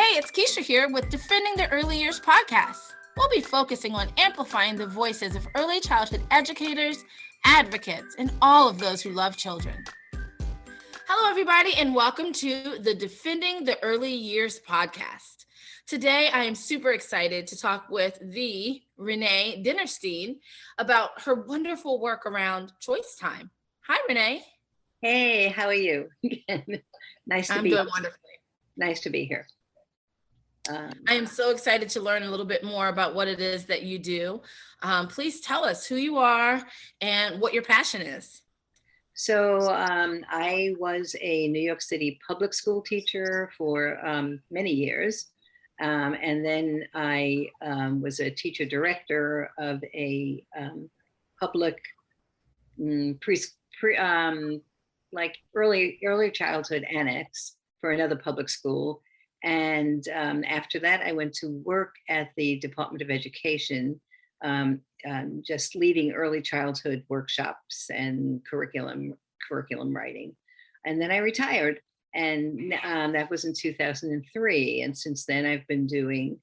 Hey, it's Kisha here with Defending the Early Years podcast. We'll be focusing on amplifying the voices of early childhood educators, advocates, and all of those who love children. Hello, everybody, and welcome to the Defending the Early Years podcast. Today, I am super excited to talk with the Renee Dinnerstein about her wonderful work around choice time. Hi, Renee. Hey, how are you? Nice to be here. I'm doing wonderfully. Nice to be here. I am so excited to learn a little bit more about what it is that you do. Please tell us who you are and what your passion is. So I was a New York City public school teacher for many years. And then I was a teacher director of a public like early childhood annex for another public school. And after that, I went to work at the Department of Education, just leading early childhood workshops and curriculum writing. And then I retired, and that was in 2003. And since then, I've been doing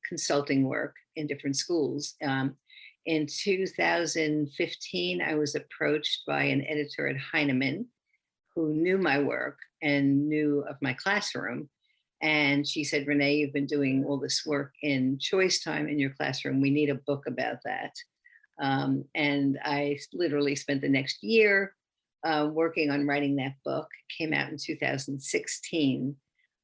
consulting work in different schools. In 2015, I was approached by an editor at Heinemann who knew my work and knew of my classroom. And she said, Renee, you've been doing all this work in choice time in your classroom. We need a book about that. And I literally spent the next year working on writing that book. It came out in 2016.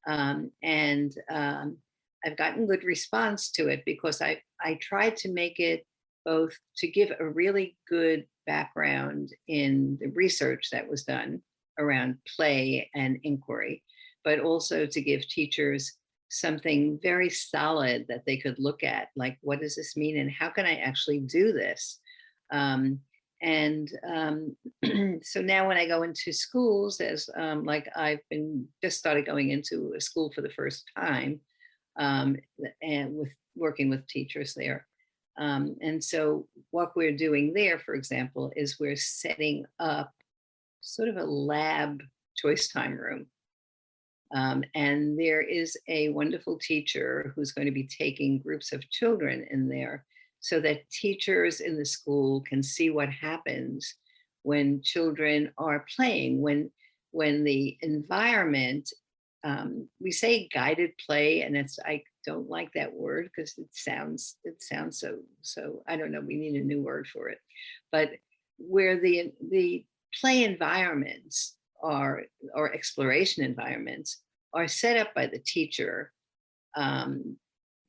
And I've gotten good response to it because I tried to make it both to give a really good background in the research that was done around play and inquiry, but also to give teachers something very solid that they could look at, like, what does this mean and how can I actually do this? So now when I go into schools, as like I've been just started going into a school for the first time, and with working with teachers there. And so what we're doing there, for example, is we're setting up sort of a lab choice time room. And there is a wonderful teacher who's going to be taking groups of children in there so that teachers in the school can see what happens when children are playing, when the environment, we say guided play, and I don't like that word because it sounds so, I don't know, we need a new word for it. But where the play environments or exploration environments are set up by the teacher, and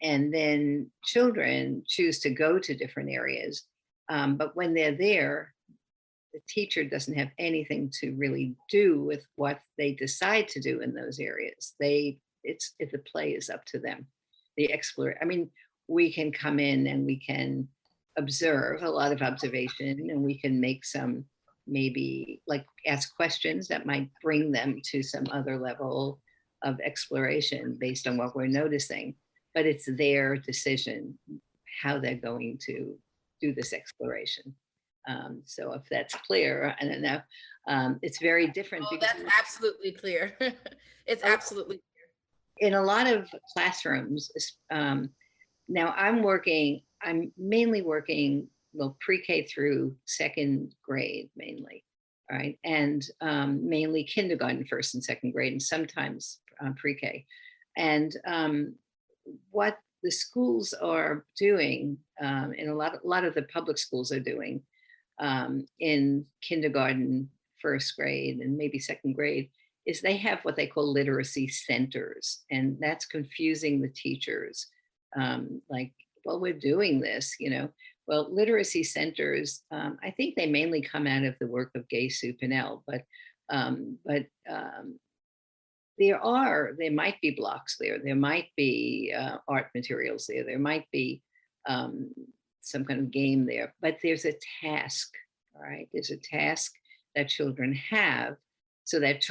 then children choose to go to different areas. But when they're there, the teacher doesn't have anything to really do with what they decide to do in those areas. If the play is up to them. We can come in and we can observe a lot of observation, and we can make some, maybe like ask questions that might bring them to some other level of exploration based on what we're noticing, but it's their decision how they're going to do this exploration. So if that's clear, I don't know. It's very different. Oh, that's absolutely clear. It's absolutely clear. In a lot of classrooms, now I'm mainly working, well, pre-K through second grade mainly, right? And mainly kindergarten, first and second grade, and sometimes pre-K. And what the schools are doing, and a lot of the public schools are doing in kindergarten, first grade, and maybe second grade, is they have what they call literacy centers. And that's confusing the teachers. Like, well, we're doing this, Well, literacy centers, I think they mainly come out of the work of Gay Sue Pinnell, but there might be blocks there might be art materials there might be some kind of game there, but there's a task, all right? There's a task that children have so that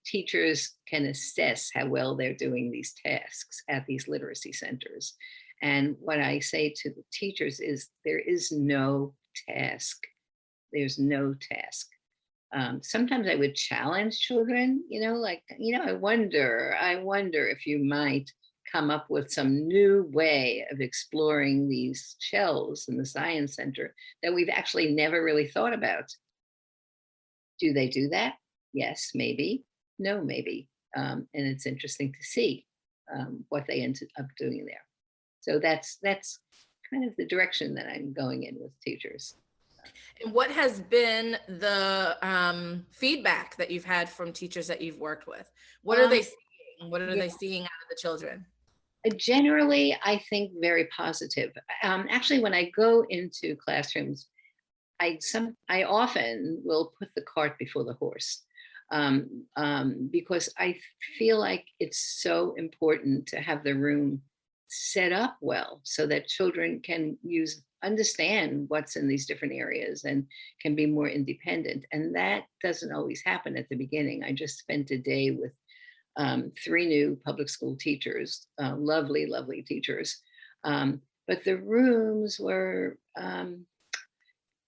teachers can assess how well they're doing these tasks at these literacy centers. And what I say to the teachers is there is no task. There's no task. Sometimes I would challenge children, like, I wonder if you might come up with some new way of exploring these shells in the science center that we've actually never really thought about. Do they do that? Yes, maybe. No, maybe. And it's interesting to see what they ended up doing there. So that's kind of the direction that I'm going in with teachers. And what has been the feedback that you've had from teachers that you've worked with? What are they seeing? What are Yeah, they seeing out of the children? generally, I think very positive. Actually, when I go into classrooms, I often will put the cart before the horse, because I feel like it's so important to have the room set up well so that children can understand what's in these different areas and can be more independent. And that doesn't always happen at the beginning. I just spent a day with three new public school teachers, lovely, lovely teachers. But the rooms were,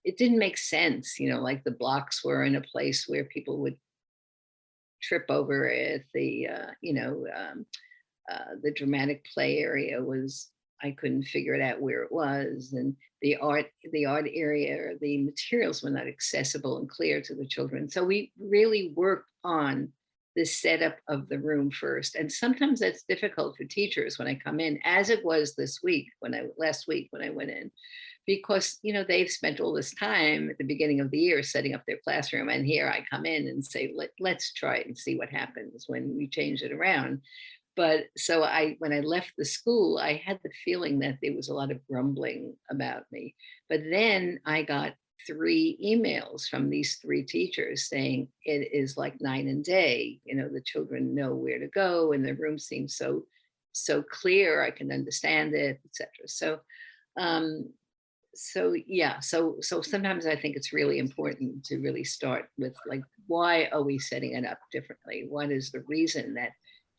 it didn't make sense, like the blocks were in a place where people would trip over it. The dramatic play area I couldn't figure it out where it was. And the art area, the materials were not accessible and clear to the children. So we really worked on the setup of the room first. And sometimes that's difficult for teachers when I come in, as it was last week when I went in, because they've spent all this time at the beginning of the year setting up their classroom, and here I come in and say, let's try it and see what happens when we change it around. But so when I left the school, I had the feeling that there was a lot of grumbling about me. But then I got 3 emails from these 3 teachers saying it is like night and day. The children know where to go, and the room seems so clear. I can understand it, etc. So yeah, so sometimes I think it's really important to really start with, like, why are we setting it up differently? What is the reason that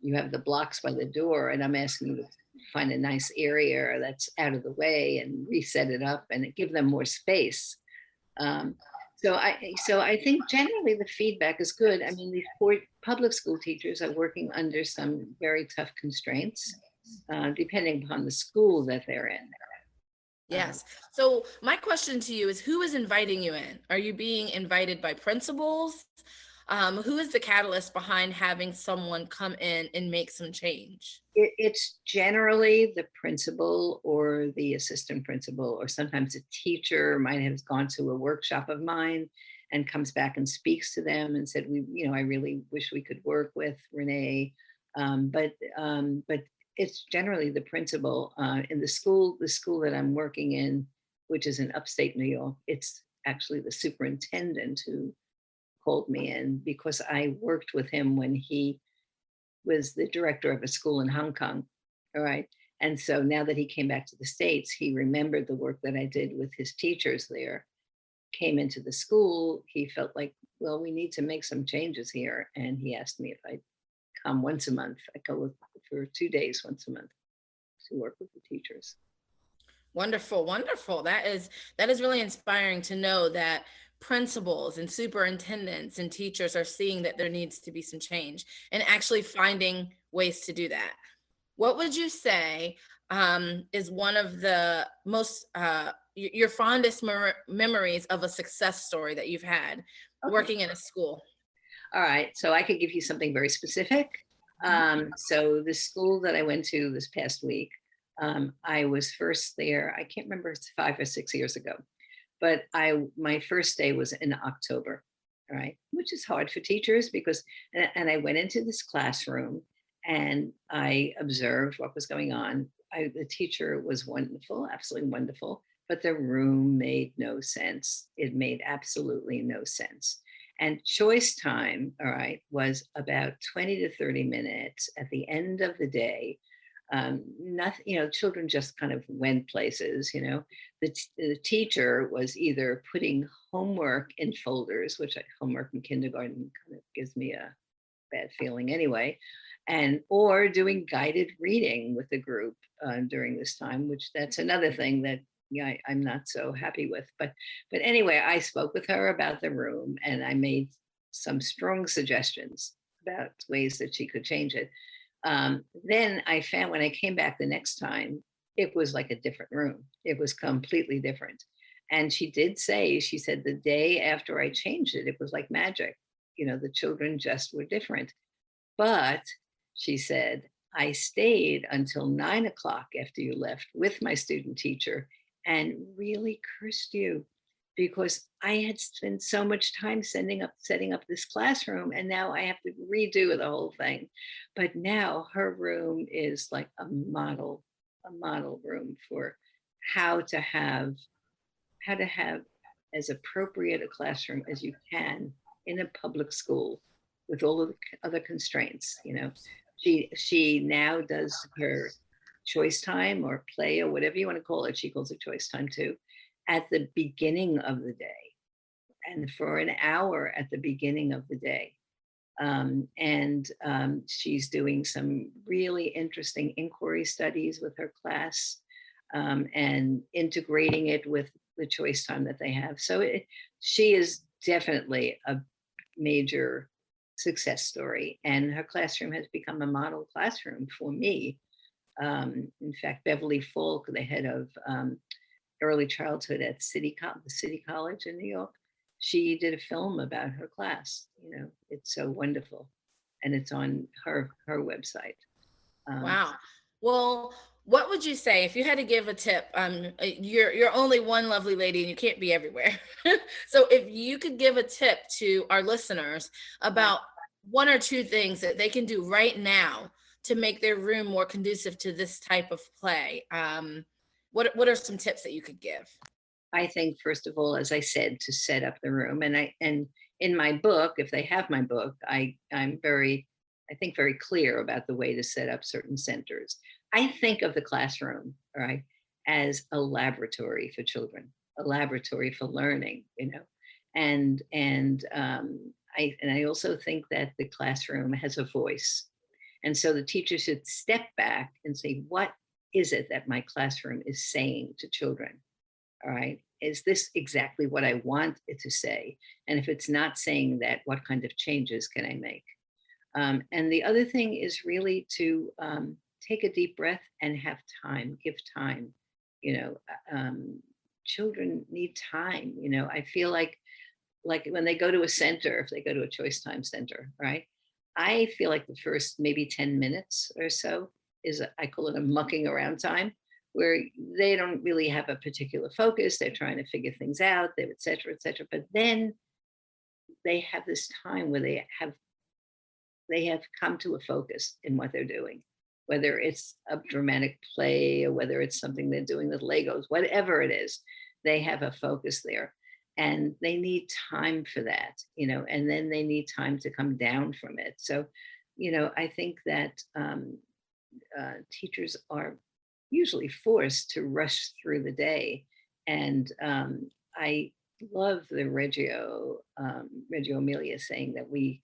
you have the blocks by the door, and I'm asking you to find a nice area that's out of the way and reset it up and give them more space. Um, so I think generally the feedback is good. I mean, these poor public school teachers are working under some very tough constraints, depending upon the school that they're in. Yes. So my question to you is, who is inviting you in? Are you being invited by principals? Who is the catalyst behind having someone come in and make some change? It's generally the principal or the assistant principal, or sometimes a teacher might have gone to a workshop of mine and comes back and speaks to them and said, I really wish we could work with Renee. But it's generally the principal. In the school that I'm working in, which is in upstate New York, it's actually the superintendent who called me in, because I worked with him when he was the director of a school in Hong Kong. All right. And so now that he came back to the States, he remembered the work that I did with his teachers there, came into the school. He felt like, well, we need to make some changes here. And he asked me if I'd come once a month. I go for 2 days once a month to work with the teachers. Wonderful, wonderful. That is really inspiring to know that principals and superintendents and teachers are seeing that there needs to be some change and actually finding ways to do that. What would you say is one of the most your fondest memories of a success story that you've had working in a school? All right, so I could give you something very specific. So the school that I went to this past week, I was first there, I can't remember, it's 5 or 6 years ago, but my first day was in October, all right, which is hard for teachers because, and I went into this classroom and I observed what was going on. The teacher was wonderful, absolutely wonderful, but the room made no sense. It made absolutely no sense. And choice time, all right, was about 20 to 30 minutes at the end of the day. Nothing, children just kind of went places, The teacher was either putting homework in folders, which homework in kindergarten kind of gives me a bad feeling anyway, or doing guided reading with the group during this time, which that's another thing that I'm not so happy with. But anyway, I spoke with her about the room, and I made some strong suggestions about ways that she could change it. Then I found when I came back the next time, it was like a different room. It was completely different. And she did say, she said the day after I changed it, it was like magic. You know, the children just were different. But she said, I stayed until 9 o'clock after you left with my student teacher and really cursed you because I had spent so much time setting up this classroom, and now I have to redo the whole thing. But now her room is like a model room for how to have as appropriate a classroom as you can in a public school with all of the other constraints. You know, she now does her choice time or play or whatever you want to call it. She calls it choice time too, at the beginning of the day, and for an hour at the beginning of the day. She's doing some really interesting inquiry studies with her class, and integrating it with the choice time that they have. So she is definitely a major success story, and her classroom has become a model classroom for me. In fact, Beverly Falk, the head of early childhood at the City College in New York, she did a film about her class. You know, it's so wonderful, and it's on her website. Wow. Well, what would you say if you had to give a tip? You're only one lovely lady and you can't be everywhere. So if you could give a tip to our listeners about one or two things that they can do right now to make their room more conducive to this type of play, what are some tips that you could give? I think, first of all, as I said, to set up the room. And in my book, if they have my book, I'm very, I think, very clear about the way to set up certain centers. I think of the classroom, right, as a laboratory for children, a laboratory for learning, you know. I also think that the classroom has a voice. And so the teacher should step back and say, what is it that my classroom is saying to children? All right, is this exactly what I want it to say? And if it's not saying that, what kind of changes can I make? And the other thing is really to take a deep breath and have time, give time. You know, children need time. You know, I feel like when they go to a center, if they go to a choice time center, right? I feel like the first maybe 10 minutes or so I call it a mucking around time, where they don't really have a particular focus. They're trying to figure things out, et cetera, et cetera. But then they have this time where they have come to a focus in what they're doing, whether it's a dramatic play or whether it's something they're doing with Legos, whatever it is, they have a focus there. And they need time for that, you know, and then they need time to come down from it. So, you know, I think that teachers are usually forced to rush through the day. And I love the Reggio Emilia saying that we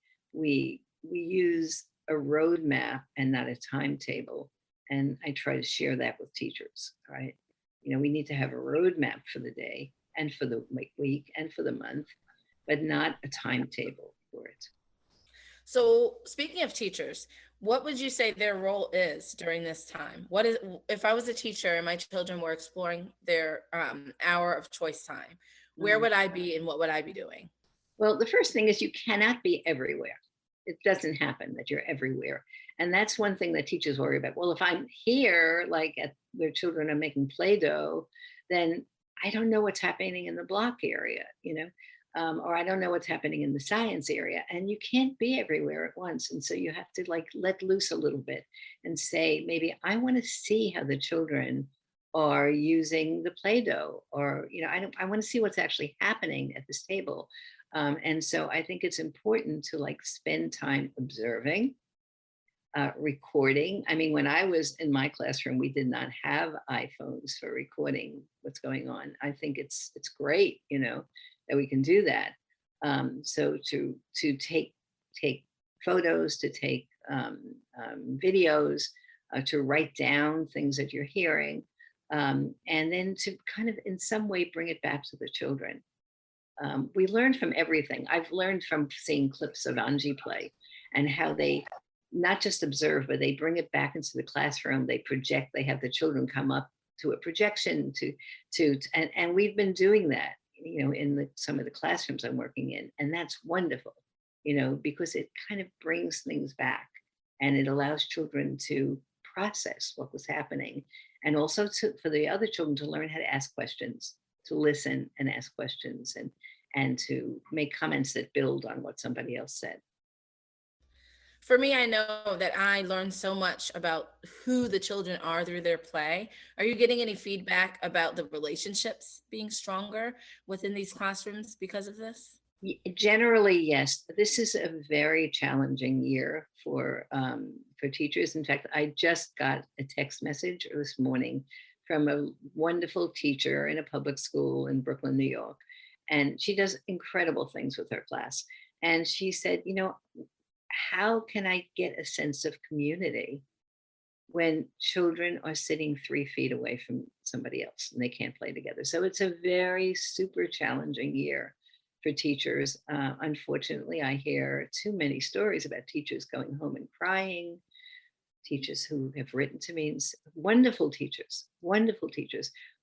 use a roadmap and not a timetable. And I try to share that with teachers, right? You know, we need to have a roadmap for the day and for the week and for the month, but not a timetable for it. So speaking of teachers, what would you say their role is during this time? What is, if I was a teacher and my children were exploring their hour of choice time, where would I be and what would I be doing? Well, the first thing is you cannot be everywhere. It doesn't happen that you're everywhere. And that's one thing that teachers worry about. Well, if I'm here, like where children are making Play-Doh, then I don't know what's happening in the block area, you know, or I don't know what's happening in the science area. And you can't be everywhere at once. And so you have to like let loose a little bit and say, maybe I want to see how the children are using the Play-Doh, or, you know, I want to see what's actually happening at this table. And so I think it's important to like spend time observing, recording. I mean, when I was in my classroom, we did not have iPhones for recording what's going on. I think it's great, you know, that we can do that. So to take photos, to take videos, to write down things that you're hearing. and then to kind of in some way bring it back to the children. We learn from everything. I've learned from seeing clips of Anji play and how they not just observe, but they bring it back into the classroom. They project, they have the children come up to a projection and we've been doing that, in some of the classrooms I'm working in. And that's wonderful, because it kind of brings things back and it allows children to process what was happening. And also for the other children to learn how to ask questions, to listen and ask questions and to make comments that build on what somebody else said. For me, I know that I learned so much about who the children are through their play. Are you getting any feedback about the relationships being stronger within these classrooms because of this? Generally, yes. This is a very challenging year for teachers. In fact, I just got a text message this morning from a wonderful teacher in a public school in Brooklyn, New York, and she does incredible things with her class. And she said, how can I get a sense of community when children are sitting 3 feet away from somebody else and they can't play together? So it's a very super challenging year for teachers. Unfortunately, I hear too many stories about teachers going home and crying, teachers who have written to me, and wonderful teachers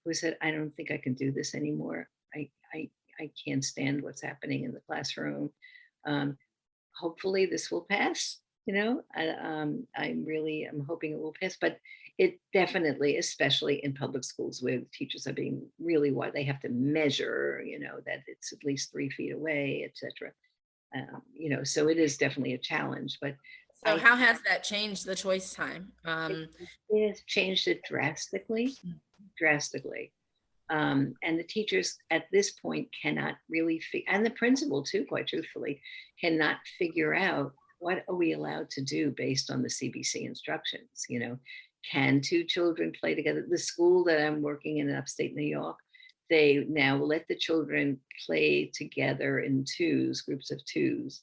who said, I don't think I can do this anymore. I can't stand what's happening in the classroom. Hopefully this will pass. I'm hoping it will pass, but it definitely, especially in public schools where the teachers are being really wide, they have to measure, that it's at least 3 feet away, etc. So it is definitely a challenge. But so how has that changed the choice time? It has changed it drastically. And the teachers at this point cannot really, and the principal too, quite truthfully, cannot figure out what are we allowed to do based on the CBC instructions. Can 2 children play together? The school that I'm working in upstate New York, they now let the children play together in groups of 2s,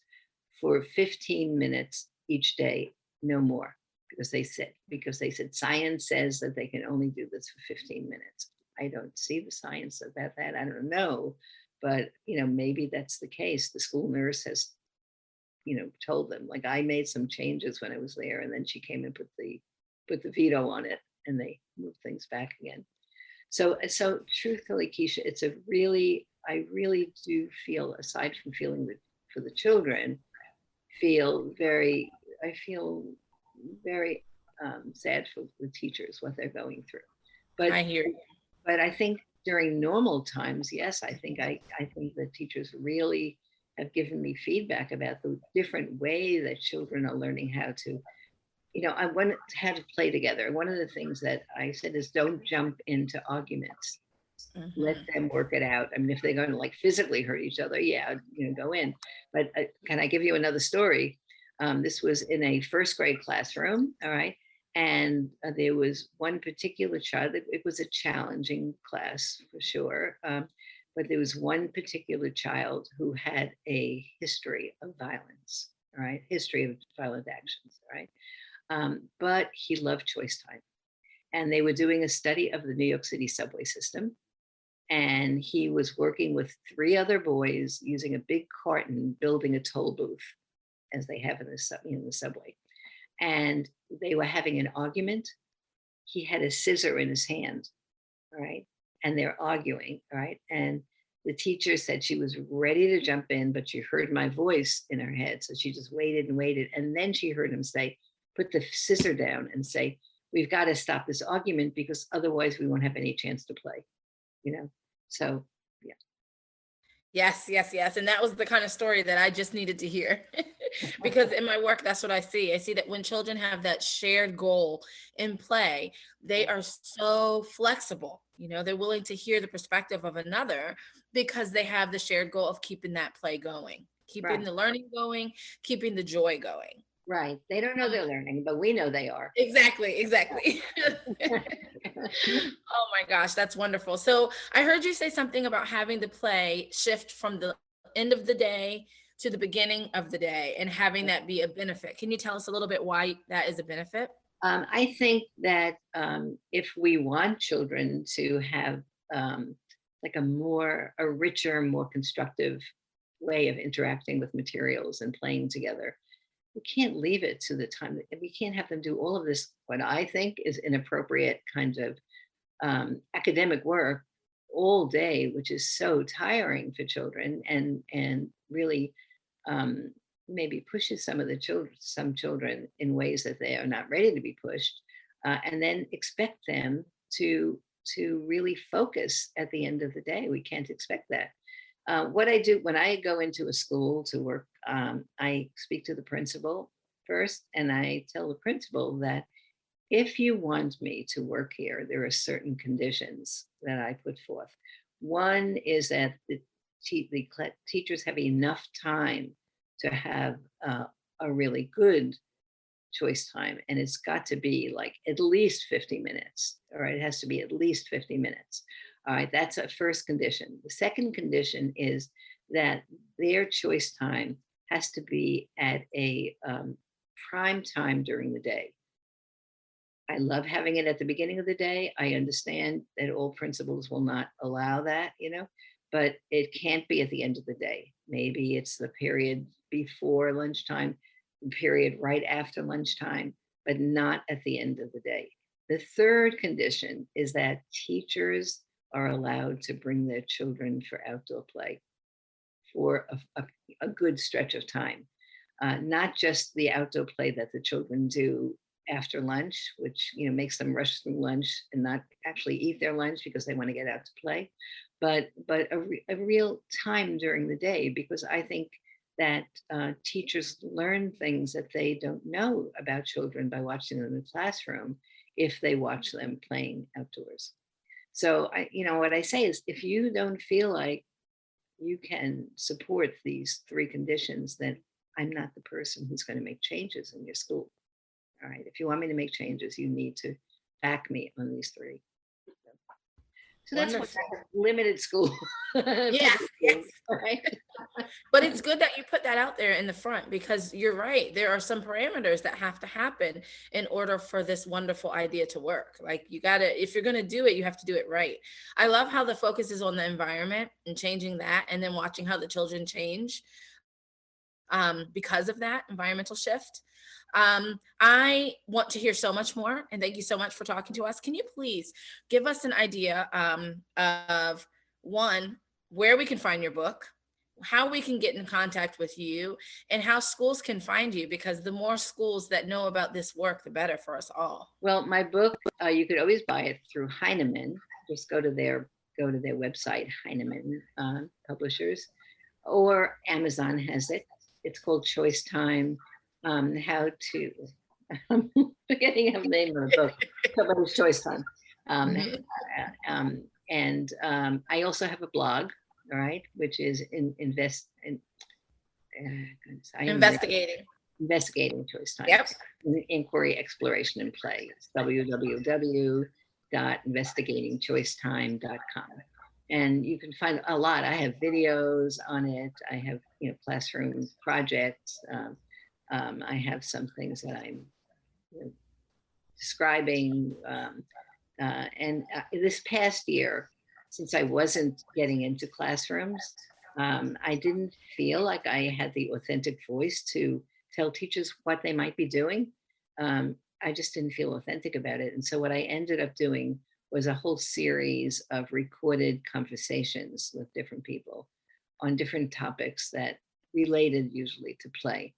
for 15 minutes each day, no more, because they said science says that they can only do this for 15 minutes. I don't see the science of that. I don't know, but maybe that's the case. The school nurse has, told them, like, I made some changes when I was there, and then she came and put the veto on it, and they moved things back again. So truthfully, Kisha, I really do feel, aside from feeling that for the children, I feel very sad for the teachers, what they're going through. But I hear you. But I think during normal times, yes, I think the teachers really have given me feedback about the different way that children are learning how to, I want how to play together. One of the things that I said is don't jump into arguments. Mm-hmm. Let them work it out. I mean, if they're going to like physically hurt each other, yeah, go in. But can I give you another story? This was in a first grade classroom, all right? And there was one particular child, it was a challenging class for sure, but there was one particular child who had a history of violence, all right? History of violent actions, all right? But he loved choice time. And they were doing a study of the New York City subway system. And he was working with 3 other boys using a big carton, building a toll booth, as they have in the subway. And they were having an argument. He had a scissor in his hand, all right? And they're arguing, all right? And the teacher said she was ready to jump in, but she heard my voice in her head. So she just waited and waited. And then she heard him say, put the scissor down and say, we've got to stop this argument because otherwise we won't have any chance to play, So, yeah. Yes. And that was the kind of story that I just needed to hear because in my work, that's what I see. I see that when children have that shared goal in play, they are so flexible. They're willing to hear the perspective of another because they have the shared goal of keeping that play going, keeping the learning going, keeping the joy going. Right. They don't know they're learning, but we know they are. Exactly. Oh my gosh, that's wonderful. So I heard you say something about having the play shift from the end of the day to the beginning of the day and having that be a benefit. Can you tell us a little bit why that is a benefit? I think that if we want children to have like a richer, more constructive way of interacting with materials and playing together, we can't leave it to the time. We can't have them do all of this, what I think is inappropriate kind of academic work all day, which is so tiring for children, and really maybe pushes some children in ways that they are not ready to be pushed, and then expect them to really focus at the end of the day. We can't expect that. What I do when I go into a school to work, I speak to the principal first, and I tell the principal that if you want me to work here, there are certain conditions that I put forth. One is that the teachers have enough time to have a really good choice time, and it's got to be like at least 50 minutes. All right, it has to be at least 50 minutes. All right, that's a first condition. The second condition is that their choice time has to be at a prime time during the day. I love having it at the beginning of the day. I understand that all principals will not allow that, but it can't be at the end of the day. Maybe it's the period before lunchtime, the period right after lunchtime, but not at the end of the day. The third condition is that teachers are allowed to bring their children for outdoor play for a good stretch of time. Not just the outdoor play that the children do after lunch, which makes them rush through lunch and not actually eat their lunch because they want to get out to play, but a real time during the day, because I think that teachers learn things that they don't know about children by watching them in the classroom if they watch them playing outdoors. So what I say is, if you don't feel like you can support these three conditions, then I'm not the person who's going to make changes in your school. All right. If you want me to make changes, you need to back me on these three. So that's what limited school. Yes, yes. Right. But it's good that you put that out there in the front, because you're right. There are some parameters that have to happen in order for this wonderful idea to work. Like, you gotta, if you're gonna do it, you have to do it right. I love how the focus is on the environment and changing that, and then watching how the children change because of that environmental shift. I want to hear so much more, and thank you so much for talking to us. Can you please give us an idea of, one, where we can find your book, how we can get in contact with you, and how schools can find you? Because the more schools that know about this work, the better for us all. Well, my book, you could always buy it through Heinemann. Just go to their website, Heinemann Publishers, or Amazon has it. It's called Choice Time. How to, I'm forgetting the name of the book, but it's Choice Time. And I also have a blog, all right, which is investigating choice time. Yep. Inquiry, exploration, and play. It's www.investigatingchoicetime.com. And you can find a lot. I have videos on it. I have classroom projects. I have some things that I'm describing. And this past year, since I wasn't getting into classrooms, I didn't feel like I had the authentic voice to tell teachers what they might be doing. I just didn't feel authentic about it. And so what I ended up doing was a whole series of recorded conversations with different people on different topics that related usually to play.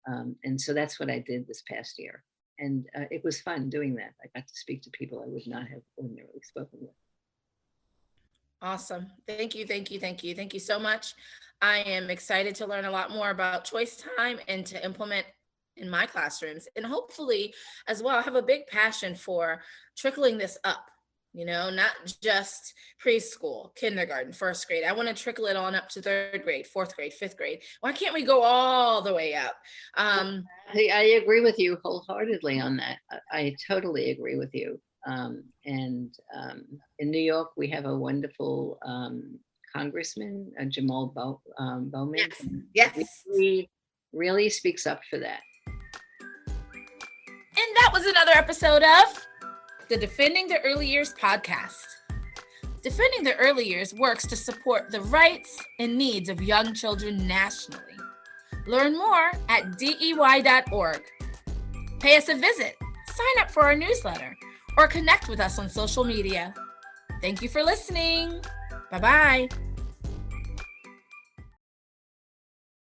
And so that's what I did this past year. And it was fun doing that. I got to speak to people I would not have ordinarily spoken with. Awesome. Thank you. Thank you. Thank you. Thank you so much. I am excited to learn a lot more about choice time and to implement in my classrooms. And hopefully as well, I have a big passion for trickling this up, not just preschool, kindergarten, first grade. I want to trickle it on up to third grade, fourth grade, fifth grade. Why can't we go all the way up? I agree with you wholeheartedly on that. I totally agree with you. And in New York, we have a wonderful congressman, Jamal Bowman. Yes. He really speaks up for that. And that was another episode of the Defending the Early Years podcast. Defending the Early Years works to support the rights and needs of young children nationally. Learn more at DEY.org. Pay us a visit, sign up for our newsletter, or connect with us on social media. Thank you for listening. Bye-bye.